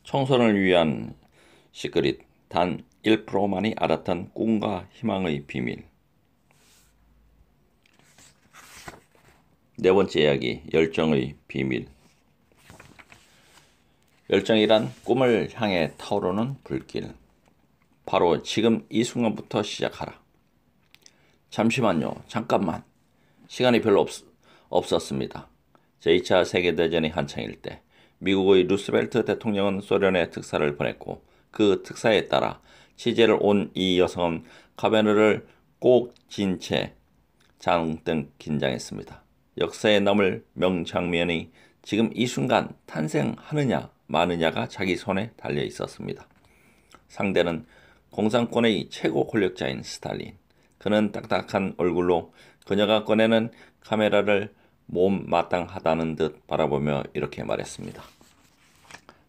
청소년을 위한 시크릿, 단 1%만이 알았던 꿈과 희망의 비밀. 네 번째 이야기, 열정의 비밀. 열정이란 꿈을 향해 타오르는 불길. 바로 지금 이 순간부터 시작하라. 잠시만요. 잠깐만. 시간이 별로 없었습니다. 제2차 세계대전이 한창일 때 미국의 루스벨트 대통령은 소련에 특사를 보냈고 그 특사에 따라 취재를 온 이 여성은 카메라를 꼭 쥔 채 장등 긴장했습니다. 역사에 남을 명장면이 지금 이 순간 탄생하느냐 마느냐가 자기 손에 달려 있었습니다. 상대는 공산권의 최고 권력자인 스탈린. 그는 딱딱한 얼굴로 그녀가 꺼내는 카메라를 못마땅하다는 듯 바라보며 이렇게 말했습니다.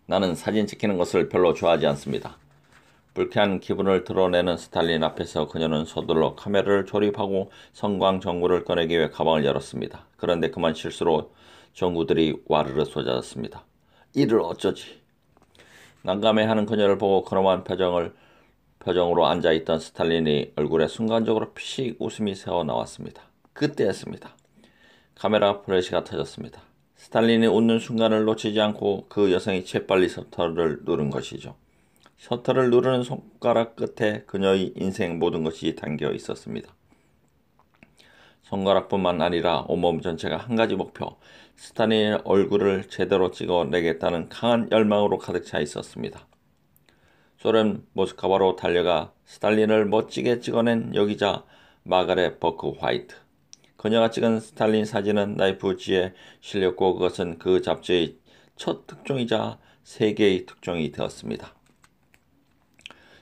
나는 사진 찍히는 것을 별로 좋아하지 않습니다. 불쾌한 기분을 드러내는 스탈린 앞에서 그녀는 서둘러 카메라를 조립하고 성광전구를 꺼내기 위해 가방을 열었습니다. 그런데 그만 실수로 전구들이 와르르 쏟아졌습니다. 이를 어쩌지? 난감해하는 그녀를 보고 그놈한 표정으로 앉아있던 스탈린의 얼굴에 순간적으로 피식 웃음이 새어나왔습니다. 그때였습니다. 카메라 플래시가 터졌습니다. 스탈린이 웃는 순간을 놓치지 않고 그 여성이 재빨리 셔터를 누른 것이죠. 셔터를 누르는 손가락 끝에 그녀의 인생 모든 것이 담겨 있었습니다. 손가락뿐만 아니라 온몸 전체가 한 가지 목표, 스탈린의 얼굴을 제대로 찍어내겠다는 강한 열망으로 가득 차 있었습니다. 소련 모스크바로 달려가 스탈린을 멋지게 찍어낸 여기자 마가렛 버크 화이트. 그녀가 찍은 스탈린 사진은 나이프지에 실렸고 그것은 그 잡지의 첫 특종이자 세계의 특종이 되었습니다.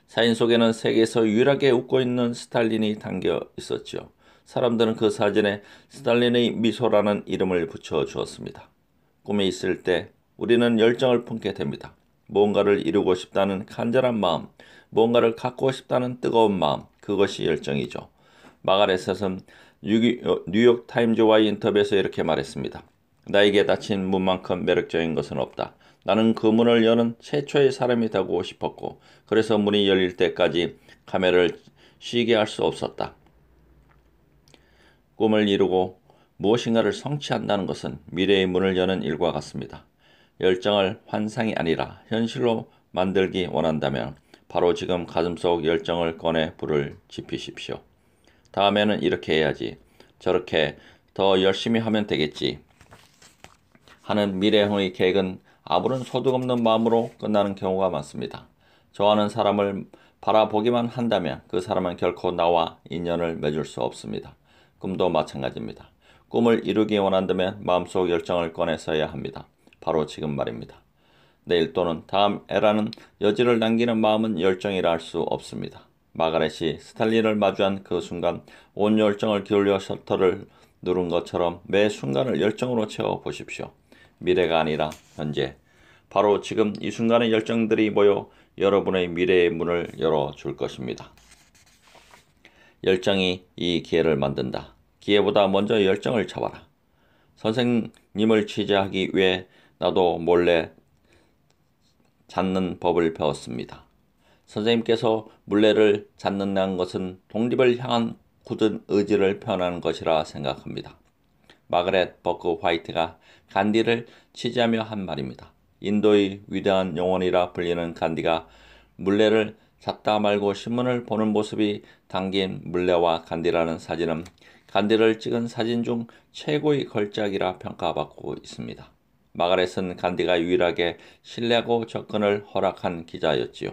사진 속에는 세계에서 유일하게 웃고 있는 스탈린이 담겨 있었지요. 사람들은 그 사진에 스탈린의 미소라는 이름을 붙여 주었습니다. 꿈에 있을 때 우리는 열정을 품게 됩니다. 무언가를 이루고 싶다는 간절한 마음, 무언가를 갖고 싶다는 뜨거운 마음, 그것이 열정이죠. 마가렛은 뉴욕타임즈와의 인터뷰에서 이렇게 말했습니다. 나에게 닫힌 문만큼 매력적인 것은 없다. 나는 그 문을 여는 최초의 사람이 되고 싶었고 그래서 문이 열릴 때까지 카메라를 쉬게 할 수 없었다. 꿈을 이루고 무엇인가를 성취한다는 것은 미래의 문을 여는 일과 같습니다. 열정을 환상이 아니라 현실로 만들기 원한다면 바로 지금 가슴속 열정을 꺼내 불을 지피십시오. 다음에는 이렇게 해야지. 저렇게 더 열심히 하면 되겠지. 하는 미래형의 계획은 아무런 소득 없는 마음으로 끝나는 경우가 많습니다. 좋아하는 사람을 바라보기만 한다면 그 사람은 결코 나와 인연을 맺을 수 없습니다. 꿈도 마찬가지입니다. 꿈을 이루기 원한다면 마음속 열정을 꺼내서야 합니다. 바로 지금 말입니다. 내일 또는 다음 에라는 여지를 남기는 마음은 열정이라 할 수 없습니다. 마가렛이 스탈린을 마주한 그 순간 온 열정을 기울여 셔터를 누른 것처럼 매 순간을 열정으로 채워보십시오. 미래가 아니라 현재, 바로 지금 이 순간의 열정들이 모여 여러분의 미래의 문을 열어줄 것입니다. 열정이 이 기회를 만든다. 기회보다 먼저 열정을 잡아라. 선생님을 취재하기 위해 나도 몰래 잡는 법을 배웠습니다. 선생님께서 물레를 잡는다는 것은 독립을 향한 굳은 의지를 표현하는 것이라 생각합니다. 마가렛 버크 화이트가 간디를 취재하며 한 말입니다. 인도의 위대한 영혼이라 불리는 간디가 물레를 잡다 말고 신문을 보는 모습이 담긴 물레와 간디라는 사진은 간디를 찍은 사진 중 최고의 걸작이라 평가받고 있습니다. 마가렛은 간디가 유일하게 신뢰하고 접근을 허락한 기자였지요.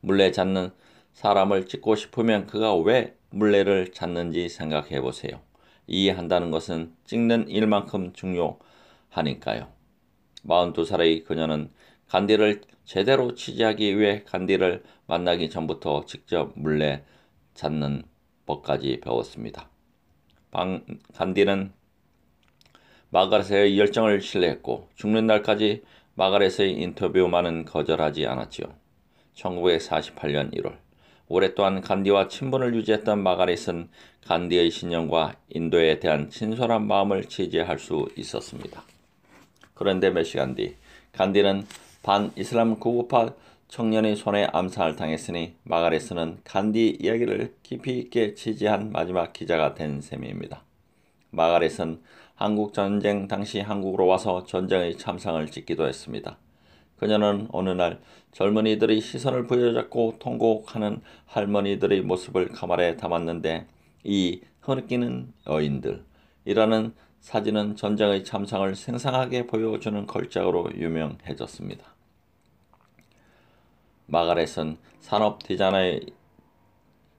물레 잡는 사람을 찍고 싶으면 그가 왜 물레를 잡는지 생각해 보세요. 이해한다는 것은 찍는 일만큼 중요하니까요. 42살의 그녀는 간디를 제대로 취재하기 위해 간디를 만나기 전부터 직접 물레 잡는 법까지 배웠습니다. 간디는 마가렛의 열정을 신뢰했고 죽는 날까지 마가렛의 인터뷰만은 거절하지 않았지요. 1948년 1월 오랫동안 간디와 친분을 유지했던 마가렛은 간디의 신념과 인도에 대한 친솔한 마음을 취재할 수 있었습니다. 그런데 몇 시간 뒤 간디는 반이슬람 구구파 청년의 손에 암살을 당했으니 마가렛은 간디 이야기를 깊이 있게 취재한 마지막 기자가 된 셈입니다. 마가렛은 한국전쟁 당시 한국으로 와서 전쟁의 참상을 찍기도 했습니다. 그녀는 어느 날 젊은이들이 시선을 부여잡고 통곡하는 할머니들의 모습을 카메라에 담았는데 이 흐느끼는 여인들이라는 사진은 전쟁의 참상을 생생하게 보여주는 걸작으로 유명해졌습니다. 마가렛은 산업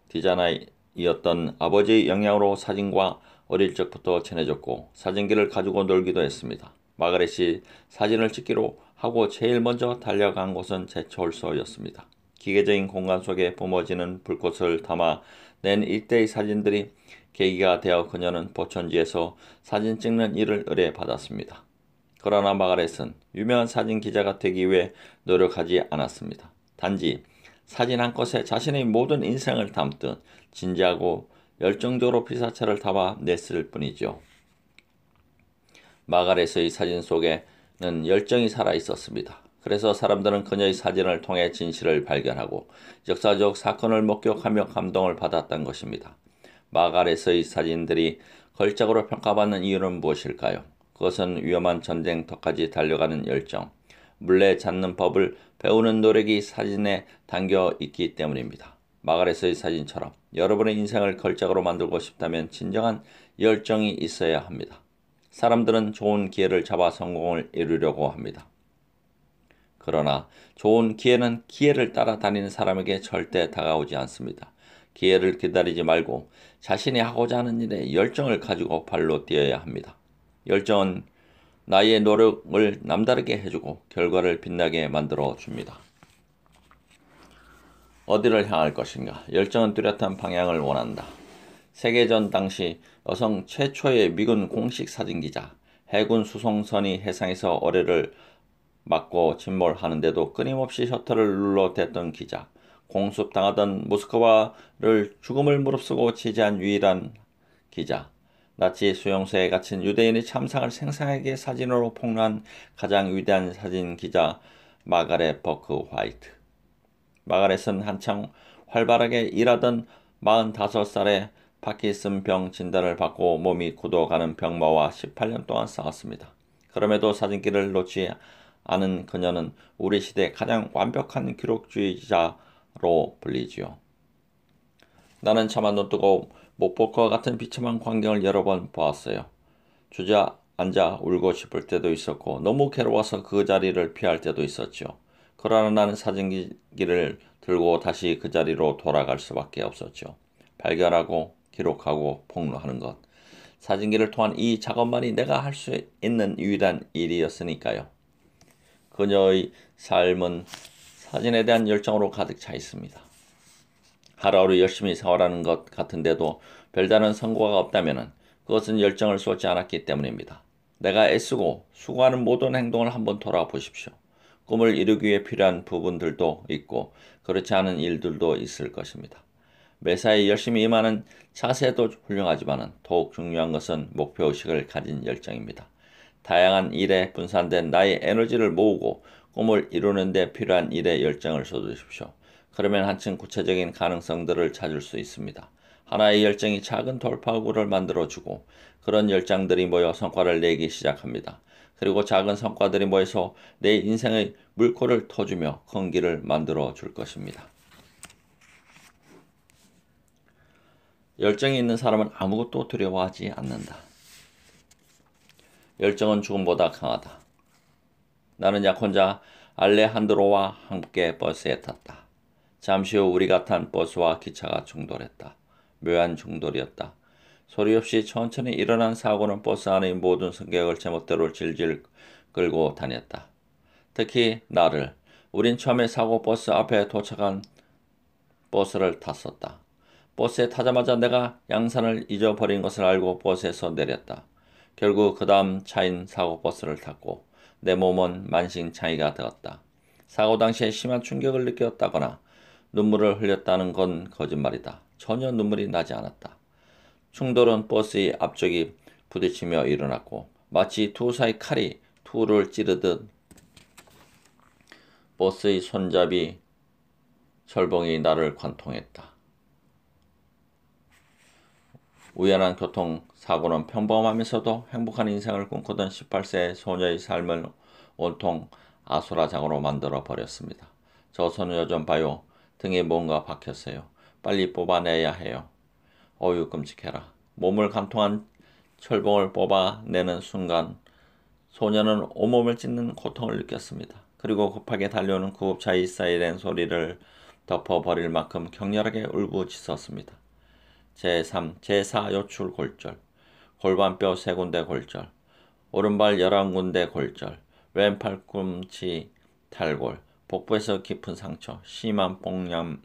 디자이너였던 아버지의 영향으로 사진과 어릴 적부터 친해졌고 사진기를 가지고 놀기도 했습니다. 마가렛이 사진을 찍기로 하고 제일 먼저 달려간 곳은 제철소였습니다. 기계적인 공간 속에 뿜어지는 불꽃을 담아 낸 이때의 사진들이 계기가 되어 그녀는 포천지에서 사진 찍는 일을 의뢰받았습니다. 그러나 마가렛은 유명한 사진 기자가 되기 위해 노력하지 않았습니다. 단지 사진 한 컷에 자신의 모든 인생을 담듯 진지하고 열정적으로 피사체를 담아 냈을 뿐이죠. 마가렛의 사진 속에는 열정이 살아 있었습니다. 그래서 사람들은 그녀의 사진을 통해 진실을 발견하고 역사적 사건을 목격하며 감동을 받았던 것입니다. 마가렛의 사진들이 걸작으로 평가받는 이유는 무엇일까요? 그것은 위험한 전쟁터까지 달려가는 열정, 물레 잡는 법을 배우는 노력이 사진에 담겨 있기 때문입니다. 마가렛의 사진처럼 여러분의 인생을 걸작으로 만들고 싶다면 진정한 열정이 있어야 합니다. 사람들은 좋은 기회를 잡아 성공을 이루려고 합니다. 그러나 좋은 기회는 기회를 따라다니는 사람에게 절대 다가오지 않습니다. 기회를 기다리지 말고 자신이 하고자 하는 일에 열정을 가지고 발로 뛰어야 합니다. 열정은 나의 노력을 남다르게 해주고 결과를 빛나게 만들어 줍니다. 어디를 향할 것인가? 열정은 뚜렷한 방향을 원한다. 세계전 당시 여성 최초의 미군 공식 사진기자, 해군 수송선이 해상에서 어뢰를 맞고 침몰하는데도 끊임없이 셔터를 눌러댔던 기자, 공습당하던 모스크바를 죽음을 무릅쓰고 취재한 유일한 기자, 나치 수용소에 갇힌 유대인의 참상을 생생하게 사진으로 폭로한 가장 위대한 사진 기자 마가렛 버크 화이트. 마가렛은 한창 활발하게 일하던 45살에 파킨슨병 진단을 받고 몸이 굳어가는 병마와 18년 동안 싸웠습니다. 그럼에도 사진기를 놓지 않은 그녀는 우리 시대 가장 완벽한 기록주의자로 불리지요. 나는 차마 눈뜨고 못 볼 것 같은 비참한 광경을 여러 번 보았어요. 주저앉아 울고 싶을 때도 있었고 너무 괴로워서 그 자리를 피할 때도 있었죠. 그러나 나는 사진기를 들고 다시 그 자리로 돌아갈 수밖에 없었죠. 발견하고 기록하고 폭로하는 것. 사진기를 통한 이 작업만이 내가 할 수 있는 유일한 일이었으니까요. 그녀의 삶은 사진에 대한 열정으로 가득 차 있습니다. 하루하루 열심히 생활하는 것 같은데도 별다른 성과가 없다면 그것은 열정을 쏟지 않았기 때문입니다. 내가 애쓰고 수고하는 모든 행동을 한번 돌아보십시오. 꿈을 이루기 위해 필요한 부분들도 있고 그렇지 않은 일들도 있을 것입니다. 매사에 열심히 임하는 자세도 훌륭하지만 더욱 중요한 것은 목표의식을 가진 열정입니다. 다양한 일에 분산된 나의 에너지를 모으고 꿈을 이루는 데 필요한 일에 열정을 쏟으십시오. 그러면 한층 구체적인 가능성들을 찾을 수 있습니다. 하나의 열정이 작은 돌파구를 만들어주고 그런 열정들이 모여 성과를 내기 시작합니다. 그리고 작은 성과들이 모여서 내 인생의 물꼬를 터주며 큰 길을 만들어 줄 것입니다. 열정이 있는 사람은 아무것도 두려워하지 않는다. 열정은 죽음보다 강하다. 나는 약혼자 알레한드로와 함께 버스에 탔다. 잠시 후 우리가 탄 버스와 기차가 충돌했다. 묘한 충돌이었다. 소리 없이 천천히 일어난 사고는 버스 안의 모든 승객을 제멋대로 질질 끌고 다녔다. 특히 나를. 우린 처음에 사고 버스 앞에 도착한 버스를 탔었다. 버스에 타자마자 내가 양산을 잊어버린 것을 알고 버스에서 내렸다. 결국 그 다음 차인 사고 버스를 탔고 내 몸은 만신창이가 되었다. 사고 당시에 심한 충격을 느꼈다거나 눈물을 흘렸다는 건 거짓말이다. 전혀 눈물이 나지 않았다. 충돌은 버스의 앞쪽이 부딪히며 일어났고 마치 투사의 칼이 투를 찌르듯 버스의 손잡이 철봉이 나를 관통했다. 우연한 교통사고는 평범하면서도 행복한 인생을 꿈꾸던 18세 소녀의 삶을 온통 아수라장으로 만들어 버렸습니다. 저 소녀 좀 봐요. 등에 뭔가 박혔어요. 빨리 뽑아내야 해요. 어휴 끔찍해라. 몸을 관통한 철봉을 뽑아내는 순간 소녀는 온몸을 찢는 고통을 느꼈습니다. 그리고 급하게 달려오는 구급차의 사이렌 소리를 덮어버릴 만큼 격렬하게 울부짖었습니다. 제3, 제4 요출 골절, 골반뼈 3군데 골절, 오른발 11군데 골절, 왼팔 꿈치 탈골, 복부에서 깊은 상처, 심한 뽕염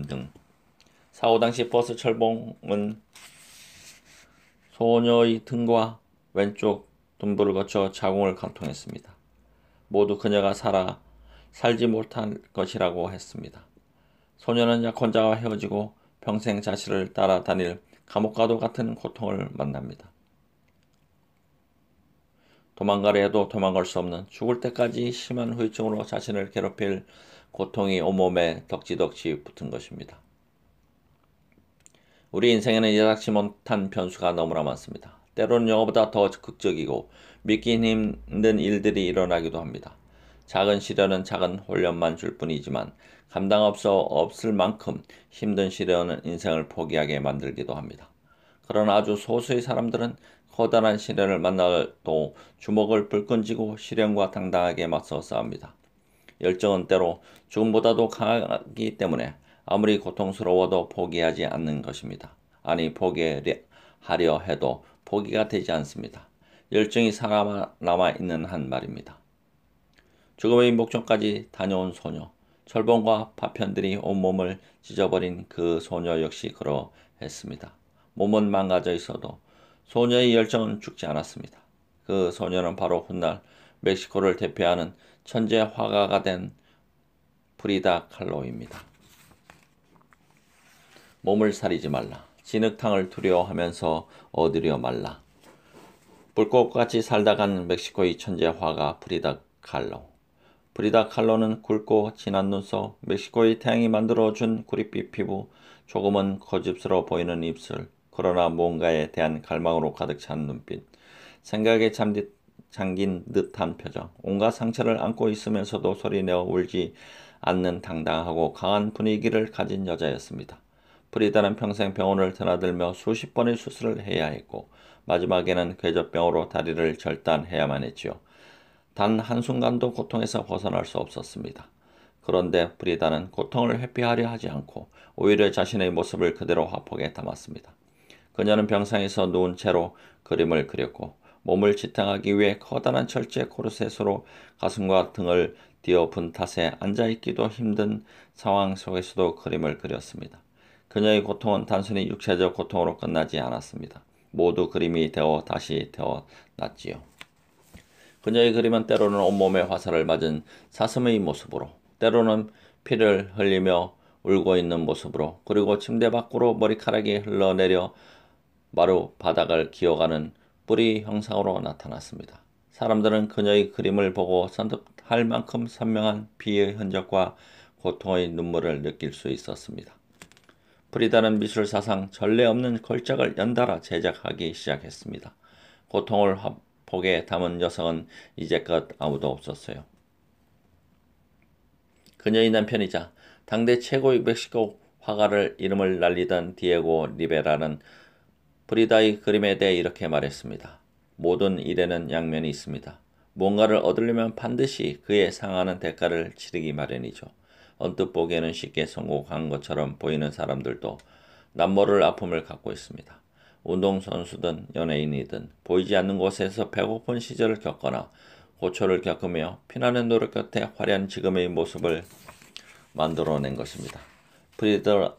등. 사고 당시 버스 철봉은 소녀의 등과 왼쪽 둔부를 거쳐 자궁을 관통했습니다. 모두 그녀가 살지 못할 것이라고 했습니다. 소녀는 약혼자와 헤어지고 평생 자신을 따라다닐 감옥과도 같은 고통을 만납니다. 도망가려 해도 도망갈 수 없는 죽을 때까지 심한 후유증으로 자신을 괴롭힐 고통이 온몸에 덕지덕지 붙은 것입니다. 우리 인생에는 예상치 못한 변수가 너무나 많습니다. 때로는 영어보다 더 극적이고 믿기 힘든 일들이 일어나기도 합니다. 작은 시련은 작은 혼련만 줄 뿐이지만 감당 없을 만큼 힘든 시련은 인생을 포기하게 만들기도 합니다. 그러나 아주 소수의 사람들은 커다란 시련을 만나도 주먹을 불끈 쥐고 시련과 당당하게 맞서 싸웁니다. 열정은 때로 죽음보다도 강하기 때문에 아무리 고통스러워도 포기하지 않는 것입니다. 아니 포기하려 해도 포기가 되지 않습니다. 열정이 살아남아 있는 한 말입니다. 죽음의 목전까지 다녀온 소녀, 철봉과 파편들이 온몸을 찢어버린 그 소녀 역시 그러했습니다. 몸은 망가져 있어도 소녀의 열정은 죽지 않았습니다. 그 소녀는 바로 훗날 멕시코를 대표하는 천재 화가가 된 프리다 칼로입니다. 몸을 사리지 말라. 진흙탕을 두려워하면서 얻으려 말라. 불꽃같이 살다 간 멕시코의 천재 화가 프리다 칼로. 프리다 칼로는 굵고 진한 눈썹, 멕시코의 태양이 만들어준 구릿빛 피부, 조금은 고집스러워 보이는 입술, 그러나 뭔가에 대한 갈망으로 가득 찬 눈빛, 생각에 잠긴 듯한 표정, 온갖 상처를 안고 있으면서도 소리내어 울지 않는 당당하고 강한 분위기를 가진 여자였습니다. 프리다는 평생 병원을 드나들며 수십 번의 수술을 해야 했고 마지막에는 궤적병으로 다리를 절단해야만 했지요. 단 한순간도 고통에서 벗어날 수 없었습니다. 그런데 프리다는 고통을 회피하려 하지 않고 오히려 자신의 모습을 그대로 화폭에 담았습니다. 그녀는 병상에서 누운 채로 그림을 그렸고 몸을 지탱하기 위해 커다란 철제 코르셋으로 가슴과 등을 뒤엎은 탓에 앉아있기도 힘든 상황 속에서도 그림을 그렸습니다. 그녀의 고통은 단순히 육체적 고통으로 끝나지 않았습니다. 모두 그림이 되어 다시 태어났지요. 그녀의 그림은 때로는 온몸에 화살을 맞은 사슴의 모습으로, 때로는 피를 흘리며 울고 있는 모습으로, 그리고 침대 밖으로 머리카락이 흘러내려 마루 바닥을 기어가는 뿌리 형상으로 나타났습니다. 사람들은 그녀의 그림을 보고 선뜻할 만큼 선명한 피의 흔적과 고통의 눈물을 느낄 수 있었습니다. 프리다는 미술 사상 전례 없는 걸작을 연달아 제작하기 시작했습니다. 고통을 화폭에 담은 여성은 이제껏 아무도 없었어요. 그녀의 남편이자 당대 최고의 멕시코 화가를 이름을 날리던 디에고 리베라는 프리다의 그림에 대해 이렇게 말했습니다. 모든 일에는 양면이 있습니다. 뭔가를 얻으려면 반드시 그에 상하는 대가를 치르기 마련이죠. 언뜻 보기에는 쉽게 성공한 것처럼 보이는 사람들도 남모를 아픔을 갖고 있습니다. 운동선수든 연예인이든 보이지 않는 곳에서 배고픈 시절을 겪거나 고초를 겪으며 피나는 노력 끝에 화려한 지금의 모습을 만들어낸 것입니다. 프리다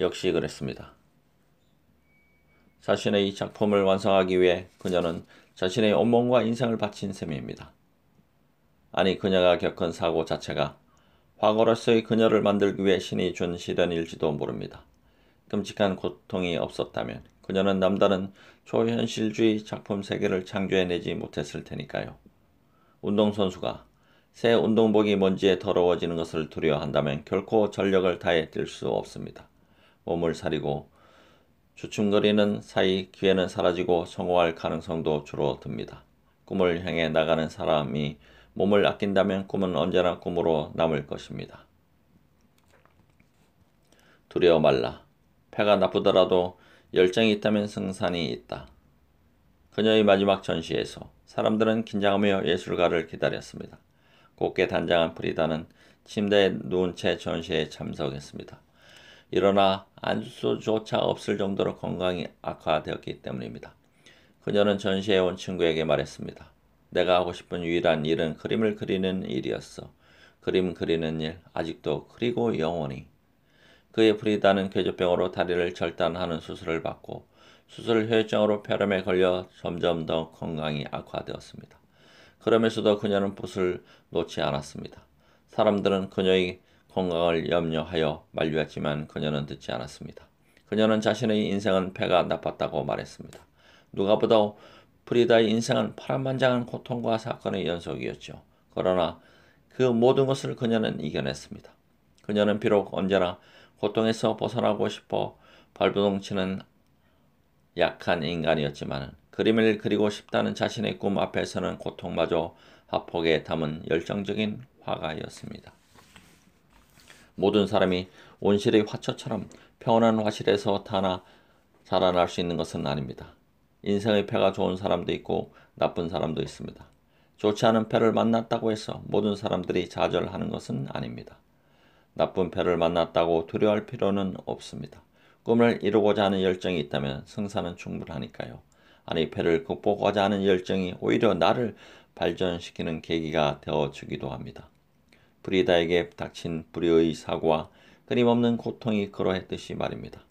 역시 그랬습니다. 자신의 작품을 완성하기 위해 그녀는 자신의 온몸과 인생을 바친 셈입니다. 아니 그녀가 겪은 사고 자체가 화가로서의 그녀를 만들기 위해 신이 준 시련일지도 모릅니다. 끔찍한 고통이 없었다면 그녀는 남다른 초현실주의 작품 세계를 창조해내지 못했을 테니까요. 운동선수가 새 운동복이 먼지에 더러워지는 것을 두려워한다면 결코 전력을 다해 뛸 수 없습니다. 몸을 사리고 주춤거리는 사이 기회는 사라지고 성공할 가능성도 줄어듭니다. 꿈을 향해 나가는 사람이 몸을 아낀다면 꿈은 언제나 꿈으로 남을 것입니다. 두려워 말라. 패가 나쁘더라도 열정이 있다면 승산이 있다. 그녀의 마지막 전시에서 사람들은 긴장하며 예술가를 기다렸습니다. 곱게 단장한 프리다는 침대에 누운 채 전시에 참석했습니다. 일어나 앉을 수조차 없을 정도로 건강이 악화되었기 때문입니다. 그녀는 전시에 온 친구에게 말했습니다. 내가 하고 싶은 유일한 일은 그림을 그리는 일이었어. 그림 그리는 일, 아직도 그리고 영원히. 그의 프리다는 궤조병으로 다리를 절단하는 수술을 받고 수술 후유증으로 폐렴에 걸려 점점 더 건강이 악화되었습니다. 그러면서도 그녀는 붓을 놓지 않았습니다. 사람들은 그녀의 건강을 염려하여 만류했지만 그녀는 듣지 않았습니다. 그녀는 자신의 인생은 패가 나빴다고 말했습니다. 누가 보다 프리다의 인생은 파란만장한 고통과 사건의 연속이었죠. 그러나 그 모든 것을 그녀는 이겨냈습니다. 그녀는 비록 언제나 고통에서 벗어나고 싶어 발버둥치는 약한 인간이었지만 그림을 그리고 싶다는 자신의 꿈 앞에서는 고통마저 하폭에 담은 열정적인 화가였습니다. 모든 사람이 온실의 화초처럼 평온한 화실에서 타나 자라날 수 있는 것은 아닙니다. 인생의 패가 좋은 사람도 있고 나쁜 사람도 있습니다. 좋지 않은 패를 만났다고 해서 모든 사람들이 좌절하는 것은 아닙니다. 나쁜 패를 만났다고 두려워할 필요는 없습니다. 꿈을 이루고자 하는 열정이 있다면 승산은 충분하니까요. 아니, 패를 극복하고자 하는 열정이 오히려 나를 발전시키는 계기가 되어주기도 합니다. 프리다에게 닥친 불의의 사고와 끊임없는 고통이 그러했듯이 말입니다.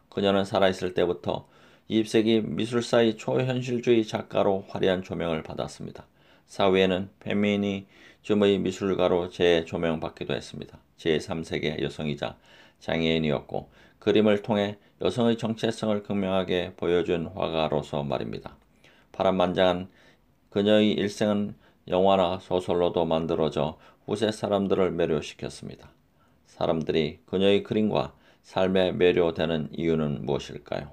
그녀는 살아있을 때부터 20세기 미술사의 초현실주의 작가로 화려한 조명을 받았습니다. 사후에는 페미니즘의 미술가로 재조명받기도 했습니다. 제3세계 여성이자 장애인이었고 그림을 통해 여성의 정체성을 극명하게 보여준 화가로서 말입니다. 파란만장한 그녀의 일생은 영화나 소설로도 만들어져 후세 사람들을 매료시켰습니다. 사람들이 그녀의 그림과 삶에 매료되는 이유는 무엇일까요?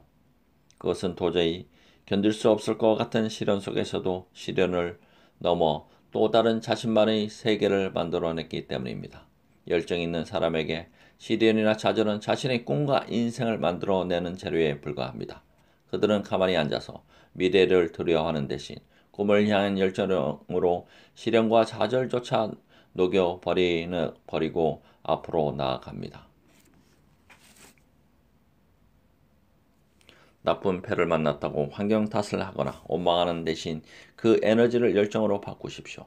그것은 도저히 견딜 수 없을 것 같은 시련 속에서도 시련을 넘어 또 다른 자신만의 세계를 만들어냈기 때문입니다. 열정 있는 사람에게 시련이나 좌절은 자신의 꿈과 인생을 만들어내는 재료에 불과합니다. 그들은 가만히 앉아서 미래를 두려워하는 대신 꿈을 향한 열정으로 시련과 좌절조차 녹여버리고 앞으로 나아갑니다. 나쁜 패를 만났다고 환경 탓을 하거나 원망하는 대신 그 에너지를 열정으로 바꾸십시오.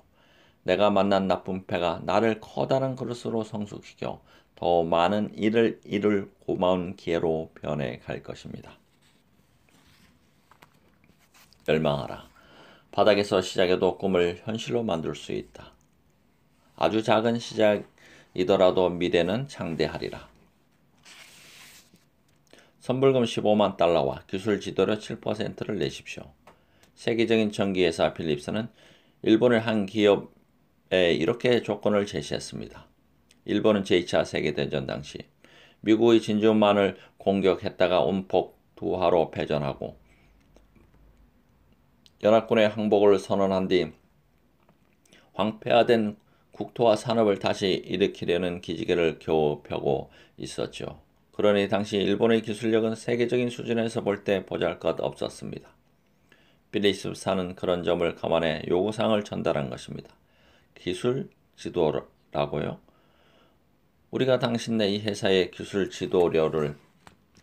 내가 만난 나쁜 패가 나를 커다란 그릇으로 성숙시켜 더 많은 일을 이룰 고마운 기회로 변해갈 것입니다. 열망하라. 바닥에서 시작해도 꿈을 현실로 만들 수 있다. 아주 작은 시작이더라도 미래는 창대하리라. 선불금 15만 달러와 기술 지도료 7%를 내십시오. 세계적인 전기회사 필립스는 일본의 한 기업에 이렇게 조건을 제시했습니다. 일본은 제2차 세계대전 당시 미국의 진주만을 공격했다가 온폭 두하로 패전하고 연합군의 항복을 선언한 뒤 황폐화된 국토와 산업을 다시 일으키려는 기지개를 겨우 펴고 있었죠. 그러니 당시 일본의 기술력은 세계적인 수준에서 볼 때 보잘것 없었습니다. 필립스사는 그런 점을 감안해 요구사항을 전달한 것입니다. 기술 지도라고요? 우리가 당신네 이 회사에 기술 지도료를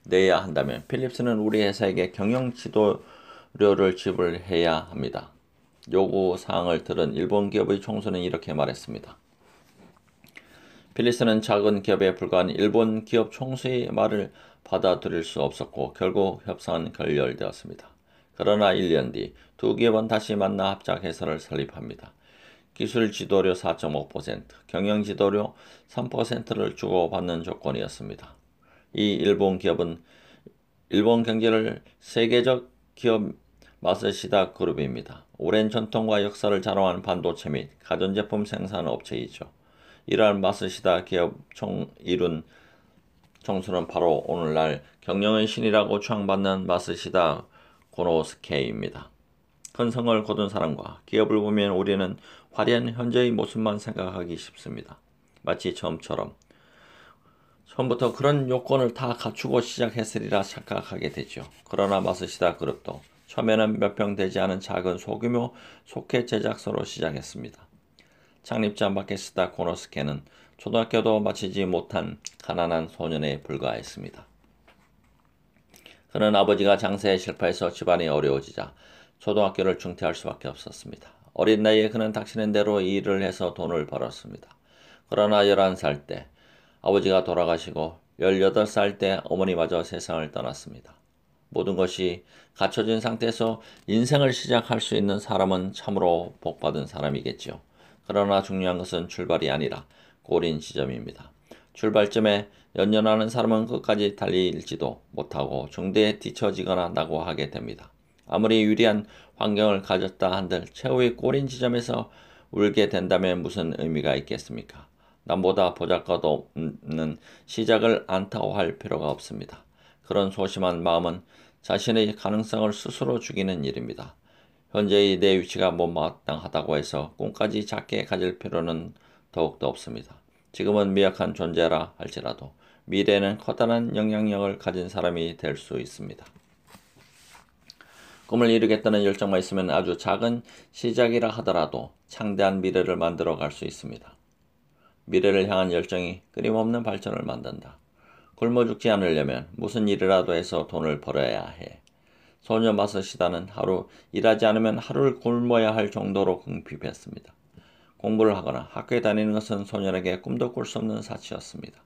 내야 한다면 필립스는 우리 회사에게 경영 지도료를 지불해야 합니다. 요구사항을 들은 일본 기업의 총수는 이렇게 말했습니다. 필립스는 작은 기업에 불과한 일본 기업 총수의 말을 받아들일 수 없었고 결국 협상은 결렬되었습니다. 그러나 1년 뒤 두 기업은 다시 만나 합작 회사를 설립합니다. 기술 지도료 4.5%, 경영 지도료 3%를 주고받는 조건이었습니다. 이 일본 기업은 일본 경제를 세계적 기업 마쓰시다 그룹입니다. 오랜 전통과 역사를 자랑하는 반도체 및 가전제품 생산 업체이죠. 이러한 마쓰시다 기업 이룬 청수는 바로 오늘날 경영의 신이라고 추앙받는 마쓰시다 고노스케입니다. 큰 성을 거둔 사람과 기업을 보면 우리는 화려한 현재의 모습만 생각하기 쉽습니다. 마치 처음부터 그런 요건을 다 갖추고 시작했으리라 착각하게 되죠. 그러나 마쓰시다 그룹도 처음에는 몇 평 되지 않은 작은 소규모 소켓 제작소로 시작했습니다. 창립자 마케시다 고노스케는 초등학교도 마치지 못한 가난한 소년에 불과했습니다. 그는 아버지가 장세에 실패해서 집안이 어려워지자 초등학교를 중퇴할 수밖에 없었습니다. 어린 나이에 그는 닥치는 대로 일을 해서 돈을 벌었습니다. 그러나 11살 때 아버지가 돌아가시고 18살 때 어머니마저 세상을 떠났습니다. 모든 것이 갖춰진 상태에서 인생을 시작할 수 있는 사람은 참으로 복받은 사람이겠죠. 그러나 중요한 것은 출발이 아니라 꼬린 지점입니다. 출발점에 연연하는 사람은 끝까지 달릴지도 못하고 중대에 뒤처지거나 낙오하게 됩니다. 아무리 유리한 환경을 가졌다 한들 최후의 꼬린 지점에서 울게 된다면 무슨 의미가 있겠습니까? 남보다 보잘것없는 시작을 안타까워할 필요가 없습니다. 그런 소심한 마음은 자신의 가능성을 스스로 죽이는 일입니다. 현재의 내 위치가 못마땅하다고 해서 꿈까지 작게 가질 필요는 더욱더 없습니다. 지금은 미약한 존재라 할지라도 미래에는 커다란 영향력을 가진 사람이 될 수 있습니다. 꿈을 이루겠다는 열정만 있으면 아주 작은 시작이라 하더라도 창대한 미래를 만들어 갈 수 있습니다. 미래를 향한 열정이 끊임없는 발전을 만든다. 굶어 죽지 않으려면 무슨 일이라도 해서 돈을 벌어야 해. 소녀 마쓰시다는 하루 일하지 않으면 하루를 굶어야 할 정도로 궁핍했습니다. 공부를 하거나 학교에 다니는 것은 소년에게 꿈도 꿀 수 없는 사치였습니다.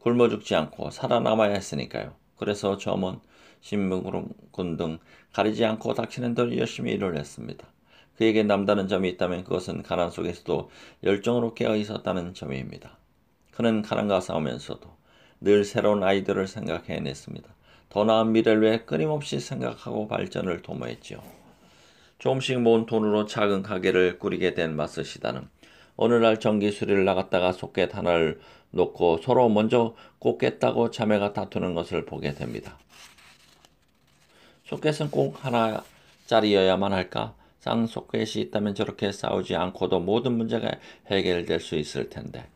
굶어 죽지 않고 살아남아야 했으니까요. 그래서 점원, 신문군 등 가리지 않고 닥치는 대로 열심히 일을 했습니다. 그에게 남다른 점이 있다면 그것은 가난 속에서도 열정으로 깨어 있었다는 점입니다. 그는 가난과 싸우면서도 늘 새로운 아이디어를 생각해냈습니다. 더 나은 미래를 위해 끊임없이 생각하고 발전을 도모했지요. 조금씩 모은 돈으로 작은 가게를 꾸리게 된 마쓰시다는 어느 날 전기 수리를 나갔다가 소켓 하나를 놓고 서로 먼저 꽂겠다고 자매가 다투는 것을 보게 됩니다. 소켓은 꼭 하나짜리여야만 할까? 쌍소켓이 있다면 저렇게 싸우지 않고도 모든 문제가 해결될 수 있을 텐데.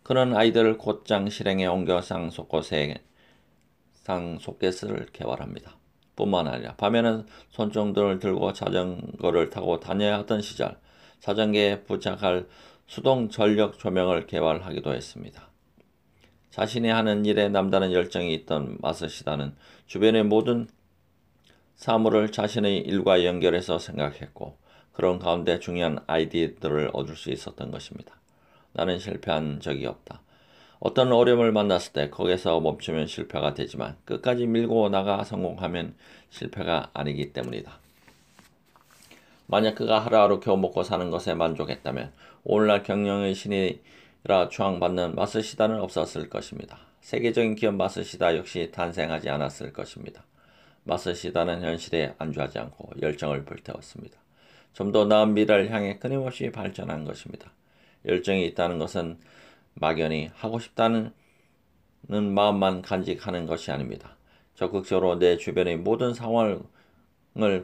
그런 아이들을 곧장 실행에 옮겨 쌍소켓을 개발합니다. 뿐만 아니라 밤에는 손정등을 들고 자전거를 타고 다녀야 하던 시절 자전거에 부착할 수동 전력 조명을 개발하기도 했습니다. 자신이 하는 일에 남다른 열정이 있던 마쓰시다는 주변의 모든 사물을 자신의 일과 연결해서 생각했고 그런 가운데 중요한 아이디어들을 얻을 수 있었던 것입니다. 나는 실패한 적이 없다. 어떤 어려움을 만났을 때 거기서 멈추면 실패가 되지만 끝까지 밀고 나가 성공하면 실패가 아니기 때문이다. 만약 그가 하루하루 겨우 먹고 사는 것에 만족했다면 오늘날 경영의 신이라 추앙받는 마쓰시다는 없었을 것입니다. 세계적인 기업 마쓰시다 역시 탄생하지 않았을 것입니다. 마쓰시다는 현실에 안주하지 않고 열정을 불태웠습니다. 좀 더 나은 미래를 향해 끊임없이 발전한 것입니다. 열정이 있다는 것은 막연히 하고 싶다는 마음만 간직하는 것이 아닙니다. 적극적으로 내 주변의 모든 상황을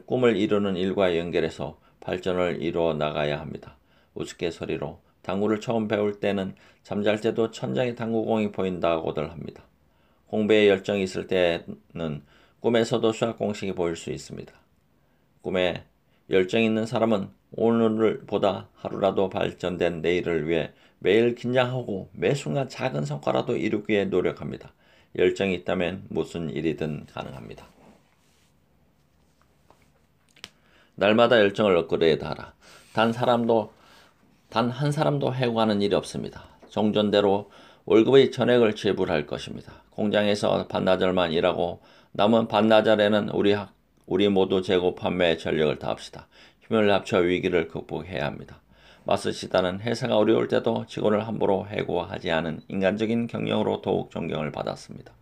꿈을 이루는 일과 연결해서 발전을 이루어 나가야 합니다. 우스갯소리로 당구를 처음 배울 때는 잠잘 때도 천장에 당구공이 보인다고들 합니다. 공부에 열정이 있을 때는 꿈에서도 수학 공식이 보일 수 있습니다. 꿈에 열정 있는 사람은 오늘보다 하루라도 발전된 내일을 위해 매일 긴장하고 매 순간 작은 성과라도 이루기 위해 노력합니다. 열정이 있다면 무슨 일이든 가능합니다. 날마다 열정을 업그레이드 하라. 단 한 사람도 해고하는 일이 없습니다. 종전대로 월급의 전액을 지불할 것입니다. 공장에서 반나절만 일하고 남은 반나절에는 우리 모두 재고 판매에 전력을 다합시다. 힘을 합쳐 위기를 극복해야 합니다. 마쓰시다는 회사가 어려울 때도 직원을 함부로 해고하지 않은 인간적인 경영으로 더욱 존경을 받았습니다.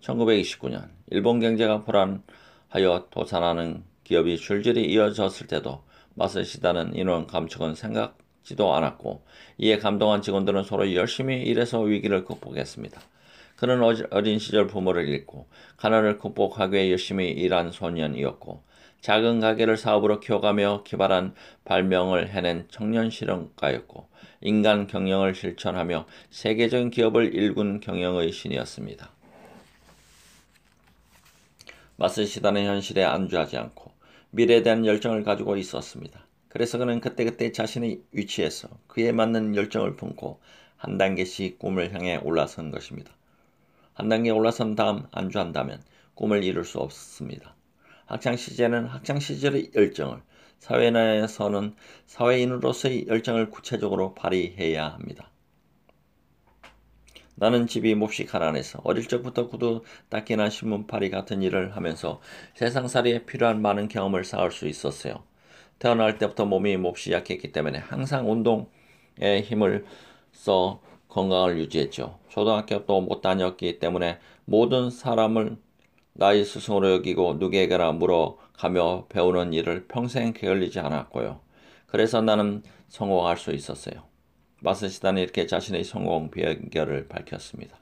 1929년 일본 경제가 불안하여 도산하는 기업이 줄줄이 이어졌을 때도 마스시다는 인원 감축은 생각지도 않았고 이에 감동한 직원들은 서로 열심히 일해서 위기를 극복했습니다. 그는 어린 시절 부모를 잃고 가난을 극복하기 위해 열심히 일한 소년이었고 작은 가게를 사업으로 키워가며 기발한 발명을 해낸 청년 실험가였고 인간 경영을 실천하며 세계적인 기업을 일군 경영의 신이었습니다. 마스시다는 현실에 안주하지 않고 미래에 대한 열정을 가지고 있었습니다. 그래서 그는 그때그때 자신의 위치에서 그에 맞는 열정을 품고 한 단계씩 꿈을 향해 올라선 것입니다. 한 단계 올라선 다음 안주한다면 꿈을 이룰 수 없습니다. 학창시절에는 학창시절의 열정을, 사회에서는 사회인으로서의 열정을 구체적으로 발휘해야 합니다. 나는 집이 몹시 가난해서 어릴 적부터 구두 닦기나 신문팔이 같은 일을 하면서 세상살이에 필요한 많은 경험을 쌓을 수 있었어요. 태어날 때부터 몸이 몹시 약했기 때문에 항상 운동에 힘을 써 건강을 유지했죠. 초등학교도 못 다녔기 때문에 모든 사람을 나의 스승으로 여기고 누구에게나 물어가며 배우는 일을 평생 게을리지 않았고요. 그래서 나는 성공할 수 있었어요. 마스시다는 이렇게 자신의 성공 비결을 밝혔습니다.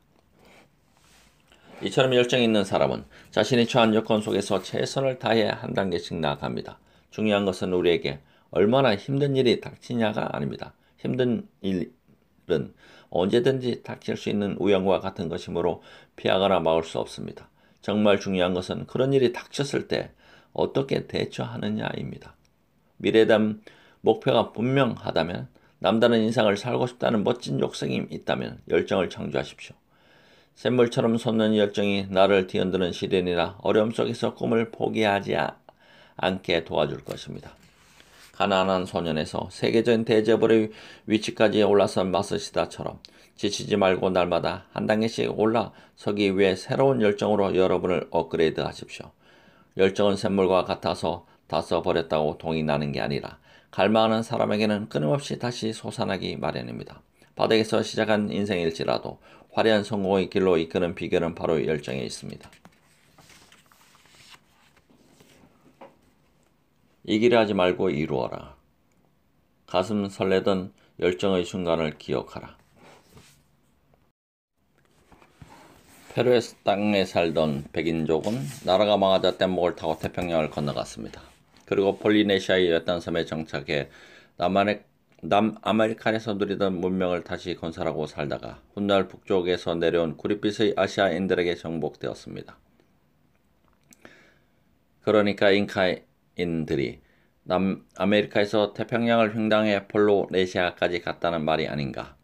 이처럼 열정이 있는 사람은 자신이 처한 여건 속에서 최선을 다해 한 단계씩 나아갑니다. 중요한 것은 우리에게 얼마나 힘든 일이 닥치냐가 아닙니다. 힘든 일은 언제든지 닥칠 수 있는 우연과 같은 것이므로 피하거나 막을 수 없습니다. 정말 중요한 것은 그런 일이 닥쳤을 때 어떻게 대처하느냐입니다. 미래에 대한 목표가 분명하다면, 남다른 인생을 살고 싶다는 멋진 욕심이 있다면 열정을 창조하십시오. 샘물처럼 솟는 열정이 나를 뒤흔드는 시련이나 어려움 속에서 꿈을 포기하지 않게 도와줄 것입니다. 가난한 소년에서 세계적인 대재벌의 위치까지 올라선 마스시다처럼 지치지 말고 날마다 한 단계씩 올라서기 위해 새로운 열정으로 여러분을 업그레이드 하십시오. 열정은 샘물과 같아서 다 써버렸다고 동이 나는 게 아니라 갈망하는 사람에게는 끊임없이 다시 솟아나기 마련입니다. 바닥에서 시작한 인생일지라도 화려한 성공의 길로 이끄는 비결은 바로 열정에 있습니다. 이기려 하지 말고 이루어라. 가슴 설레던 열정의 순간을 기억하라. 페루의 땅에 살던 백인족은 나라가 망하자 뗏목을 타고 태평양을 건너갔습니다. 그리고 폴리네시아의 외딴 섬에 정착해 남아메리칸에서 누리던 문명을 다시 건설하고 살다가 훗날 북쪽에서 내려온 구릿빛의 아시아인들에게 정복되었습니다. 그러니까 잉카인들이 남아메리카에서 태평양을 횡단해 폴리네시아까지 갔다는 말이 아닌가.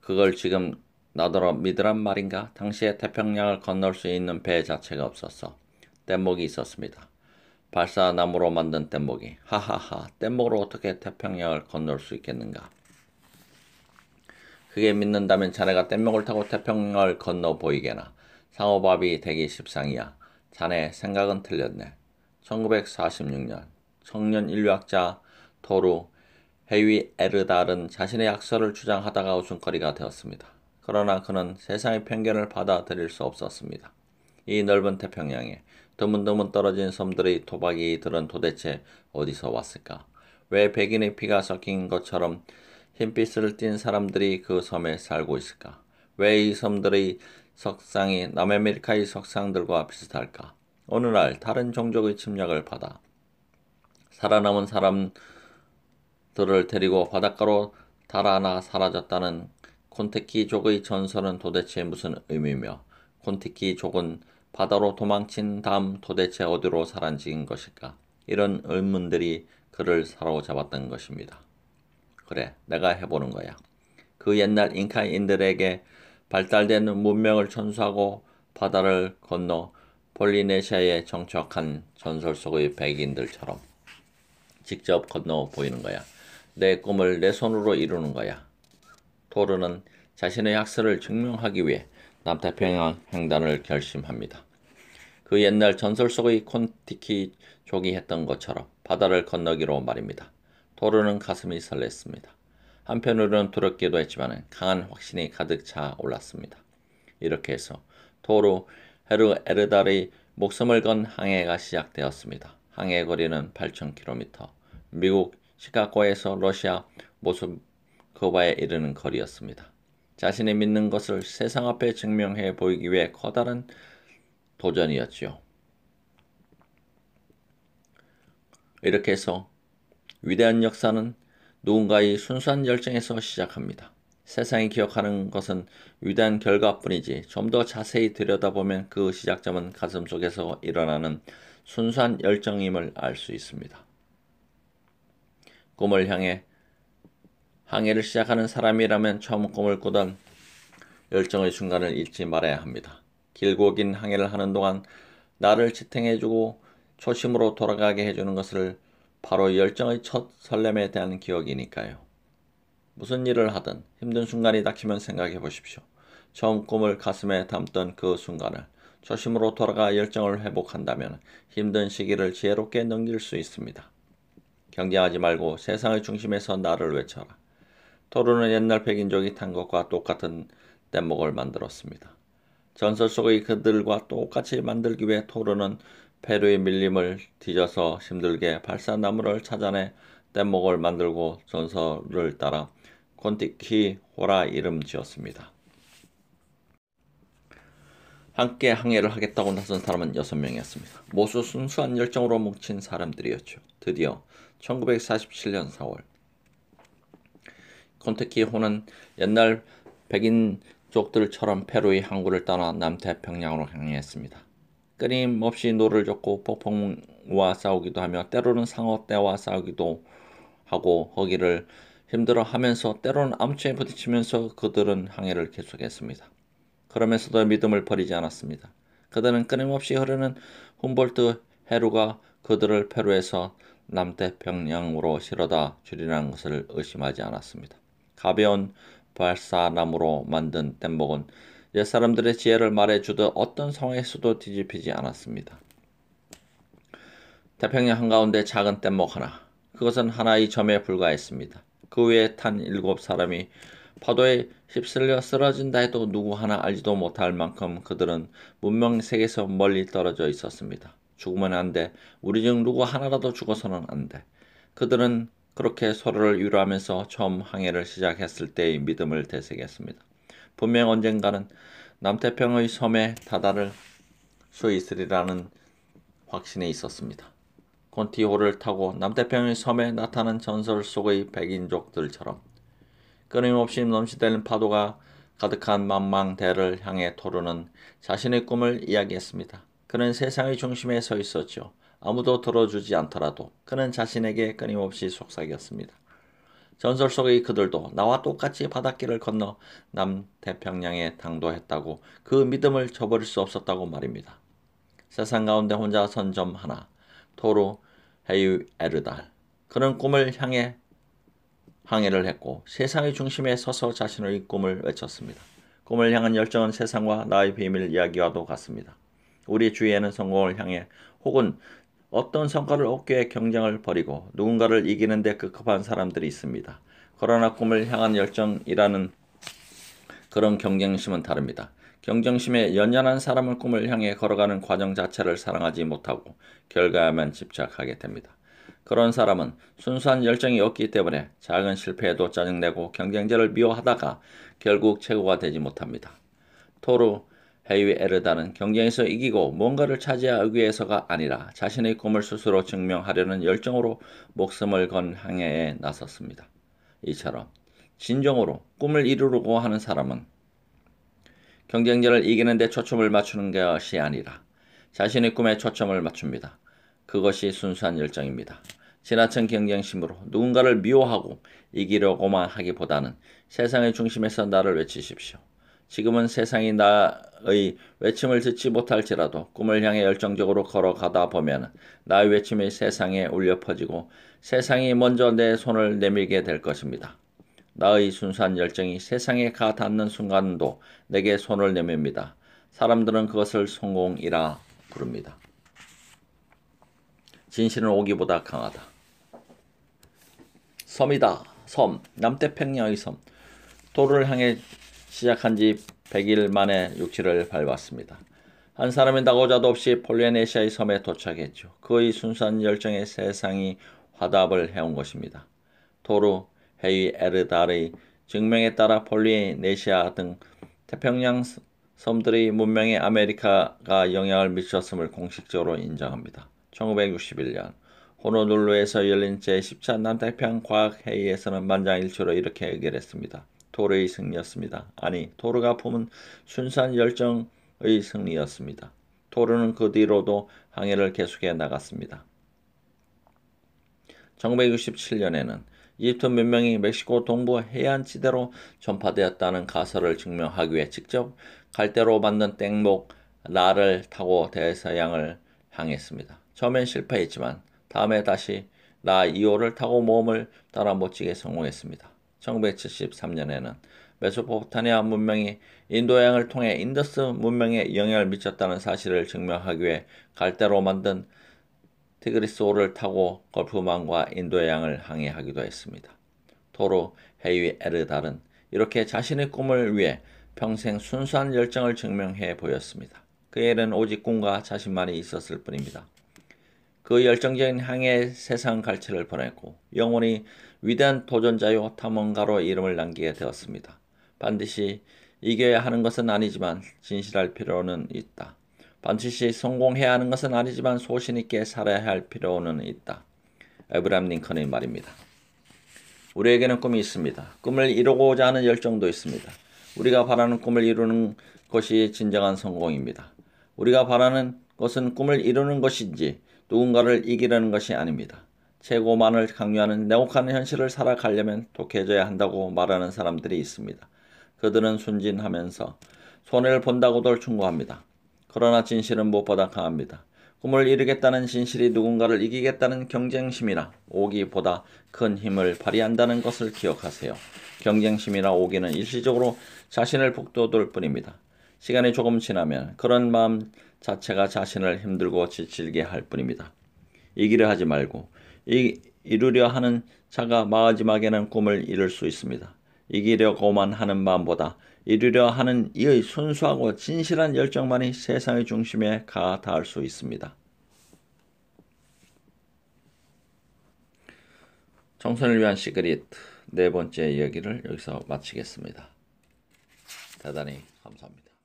그걸 지금 나더러 믿으란 말인가? 당시에 태평양을 건널 수 있는 배 자체가 없었어. 뗏목이 있었습니다. 발사나무로 만든 뗏목이. 하하하, 뗏목으로 어떻게 태평양을 건널 수 있겠는가? 그게 믿는다면 자네가 뗏목을 타고 태평양을 건너 보이게나. 상호밥이 되기 십상이야. 자네 생각은 틀렸네. 1946년 청년 인류학자 토루 헤위 에르달은 자신의 약설을 주장하다가 웃음거리가 되었습니다. 그러나 그는 세상의 편견을 받아들일 수 없었습니다. 이 넓은 태평양에 드문드문 떨어진 섬들의 토박이들은 도대체 어디서 왔을까? 왜 백인의 피가 섞인 것처럼 흰빛을 띤 사람들이 그 섬에 살고 있을까? 왜 이 섬들의 석상이 남아메리카의 석상들과 비슷할까? 어느 날 다른 종족의 침략을 받아 살아남은 사람들을 데리고 바닷가로 달아나 사라졌다는 콘티키족의 전설은 도대체 무슨 의미며, 콘티키족은 바다로 도망친 다음 도대체 어디로 사라진 것일까? 이런 의문들이 그를 사로잡았던 것입니다. 그래, 내가 해보는 거야. 그 옛날 잉카인들에게 발달된 문명을 천수하고 바다를 건너 폴리네시아에 정착한 전설 속의 백인들처럼 직접 건너 보이는 거야. 내 꿈을 내 손으로 이루는 거야. 토르는 자신의 학설을 증명하기 위해 남태평양 횡단을 결심합니다. 그 옛날 전설 속의 콘티키족이 했던 것처럼 바다를 건너기로 말입니다. 토르는 가슴이 설렜습니다. 한편으로는 두렵기도 했지만 강한 확신이 가득 차 올랐습니다. 이렇게 해서 토르 헤르 에르달의 목숨을 건 항해가 시작되었습니다. 항해 거리는 8,000km, 미국 시카고에서 러시아 모스크바에 이르는 거리였습니다. 자신이 믿는 것을 세상 앞에 증명해 보이기 위해 커다란 도전이었지요. 이렇게 해서 위대한 역사는 누군가의 순수한 열정에서 시작합니다. 세상이 기억하는 것은 위대한 결과뿐이지 좀 더 자세히 들여다보면 그 시작점은 가슴속에서 일어나는 순수한 열정임을 알 수 있습니다. 꿈을 향해 항해를 시작하는 사람이라면 처음 꿈을 꾸던 열정의 순간을 잊지 말아야 합니다. 길고 긴 항해를 하는 동안 나를 지탱해주고 초심으로 돌아가게 해주는 것을 바로 열정의 첫 설렘에 대한 기억이니까요. 무슨 일을 하든 힘든 순간이 닥치면 생각해 보십시오. 처음 꿈을 가슴에 담던 그 순간을 초심으로 돌아가 열정을 회복한다면 힘든 시기를 지혜롭게 넘길 수 있습니다. 경쟁하지 말고 세상의 중심에서 나를 외쳐라. 토르는 옛날 백인족이 탄 것과 똑같은 뗏목을 만들었습니다. 전설 속의 그들과 똑같이 만들기 위해 토르는 페루의 밀림을 뒤져서 힘들게 발사나무를 찾아내 뗏목을 만들고 전설을 따라 콘티키호라 이름 지었습니다. 함께 항해를 하겠다고 나선 사람은 6명이었습니다. 모두 순수한 열정으로 뭉친 사람들이었죠. 드디어 1947년 4월 콘티키호는 옛날 백인족들처럼 페루의 항구를 떠나 남태평양으로 항해했습니다. 끊임없이 노를 젓고 폭풍우와 싸우기도 하며 때로는 상어떼와 싸우기도 하고 허기를 힘들어하면서 때로는 암초에 부딪히면서 그들은 항해를 계속했습니다. 그러면서도 믿음을 버리지 않았습니다. 그들은 끊임없이 흐르는 훔볼트 해루가 그들을 페루에서 남태평양으로 실어다 주리라는 것을 의심하지 않았습니다. 가벼운 발사나무로 만든 뗏목은 옛사람들의 지혜를 말해주듯 어떤 상황에서도 뒤집히지 않았습니다. 태평양 한가운데 작은 뗏목 하나, 그것은 하나의 점에 불과했습니다. 그 위에 탄 7사람이 파도에 휩쓸려 쓰러진다 해도 누구 하나 알지도 못할 만큼 그들은 문명 세계에서 멀리 떨어져 있었습니다. 죽으면 안 돼. 우리 중 누구 하나라도 죽어서는 안 돼. 그들은 그렇게 서로를 위로하면서 처음 항해를 시작했을 때의 믿음을 되새겼습니다. 분명 언젠가는 남태평의 섬에 다다를 수 있으리라는 확신이 있었습니다. 콘티호를 타고 남태평의 섬에 나타난 전설 속의 백인족들처럼 끊임없이 넘치대는 파도가 가득한 망망대를 향해 토르는 자신의 꿈을 이야기했습니다. 그는 세상의 중심에 서 있었죠. 아무도 들어주지 않더라도 그는 자신에게 끊임없이 속삭였습니다. 전설 속의 그들도 나와 똑같이 바닷길을 건너 남태평양에 당도했다고 그 믿음을 저버릴 수 없었다고 말입니다. 세상 가운데 혼자 선 점 하나, 토르 헤이에르달. 그는 꿈을 향해 항해를 했고 세상의 중심에 서서 자신의 꿈을 외쳤습니다. 꿈을 향한 열정은 세상과 나의 비밀 이야기와도 같습니다. 우리 주위에는 성공을 향해 혹은 어떤 성과를 얻기 위해 경쟁을 벌이고 누군가를 이기는 데 급급한 사람들이 있습니다. 그러나 꿈을 향한 열정이라는 그런 경쟁심은 다릅니다. 경쟁심에 연연한 사람은 꿈을 향해 걸어가는 과정 자체를 사랑하지 못하고 결과에만 집착하게 됩니다. 그런 사람은 순수한 열정이 없기 때문에 작은 실패에도 짜증내고 경쟁자를 미워하다가 결국 최고가 되지 못합니다. 토르 헤이에르다는 경쟁에서 이기고 뭔가를 차지하기 위해서가 아니라 자신의 꿈을 스스로 증명하려는 열정으로 목숨을 건 항해에 나섰습니다. 이처럼 진정으로 꿈을 이루려고 하는 사람은 경쟁자를 이기는 데 초점을 맞추는 것이 아니라 자신의 꿈에 초점을 맞춥니다. 그것이 순수한 열정입니다. 지나친 경쟁심으로 누군가를 미워하고 이기려고만 하기보다는 세상의 중심에서 나를 외치십시오. 지금은 세상이 나의 외침을 듣지 못할지라도 꿈을 향해 열정적으로 걸어가다 보면 나의 외침이 세상에 울려 퍼지고 세상이 먼저 내 손을 내밀게 될 것입니다. 나의 순수한 열정이 세상에 가 닿는 순간도 내게 손을 내밉니다. 사람들은 그것을 성공이라 부릅니다. 진실은 오기보다 강하다. 섬이다. 섬. 남태평양의 섬. 토르를 향해 시작한 지 100일 만에 육지를 밟았습니다. 한 사람이 나고자도 없이 폴리네시아의 섬에 도착했죠. 그의 순수한 열정에 세상이 화답을 해온 것입니다. 토르, 헤이, 에르달의 증명에 따라 폴리네시아 등 태평양 섬들의 문명에 아메리카가 영향을 미쳤음을 공식적으로 인정합니다. 1961년 호노룰루에서 열린 제10차 남태평양 과학회의에서는 만장일치로 이렇게 의결했습니다. 토르의 승리였습니다. 아니, 토르가 품은 순수한 열정의 승리였습니다. 토르는 그 뒤로도 항해를 계속해 나갔습니다. 1967년에는 이집트 문명이 멕시코 동부 해안지대로 전파되었다는 가설을 증명하기 위해 직접 갈대로 만든 땡목 라를 타고 대서양을 향했습니다. 처음엔 실패했지만 다음에 다시 라 2호를 타고 모험을 따라 멋지게 성공했습니다. 1973년에는 메소포타미아 문명이 인도양을 통해 인더스 문명에 영향을 미쳤다는 사실을 증명하기 위해 갈대로 만든 티그리스호를 타고 걸프만과 인도양을 항해하기도 했습니다. 토르, 헤이, 에르달은 이렇게 자신의 꿈을 위해 평생 순수한 열정을 증명해 보였습니다. 그에는 오직 꿈과 자신만이 있었을 뿐입니다. 그 열정적인 항해에 세상 갈채를 보냈고 영원히 위대한 도전자요 탐험가로 이름을 남기게 되었습니다. 반드시 이겨야 하는 것은 아니지만 진실할 필요는 있다. 반드시 성공해야 하는 것은 아니지만 소신 있게 살아야 할 필요는 있다. 에브라함 링컨의 말입니다. 우리에게는 꿈이 있습니다. 꿈을 이루고자 하는 열정도 있습니다. 우리가 바라는 꿈을 이루는 것이 진정한 성공입니다. 우리가 바라는 것은 꿈을 이루는 것인지 누군가를 이기려는 것이 아닙니다. 최고만을 강요하는 냉혹한 현실을 살아가려면 독해져야 한다고 말하는 사람들이 있습니다. 그들은 순진하면서 손해를 본다고들 충고합니다. 그러나 진실은 무엇보다 강합니다. 꿈을 이루겠다는 진실이 누군가를 이기겠다는 경쟁심이나 오기보다 큰 힘을 발휘한다는 것을 기억하세요. 경쟁심이나 오기는 일시적으로 자신을 북돋을 뿐입니다. 시간이 조금 지나면 그런 마음 자체가 자신을 힘들고 지치게 할 뿐입니다. 이기려 하지 말고 이루려 하는 자가 마지막에는 꿈을 이룰 수 있습니다. 이기려고만 하는 마음보다 이루려 하는 이의 순수하고 진실한 열정만이 세상의 중심에 닿을 수 있습니다. 청소년을 위한 시크릿 네 번째 이야기를 여기서 마치겠습니다. 대단히 감사합니다.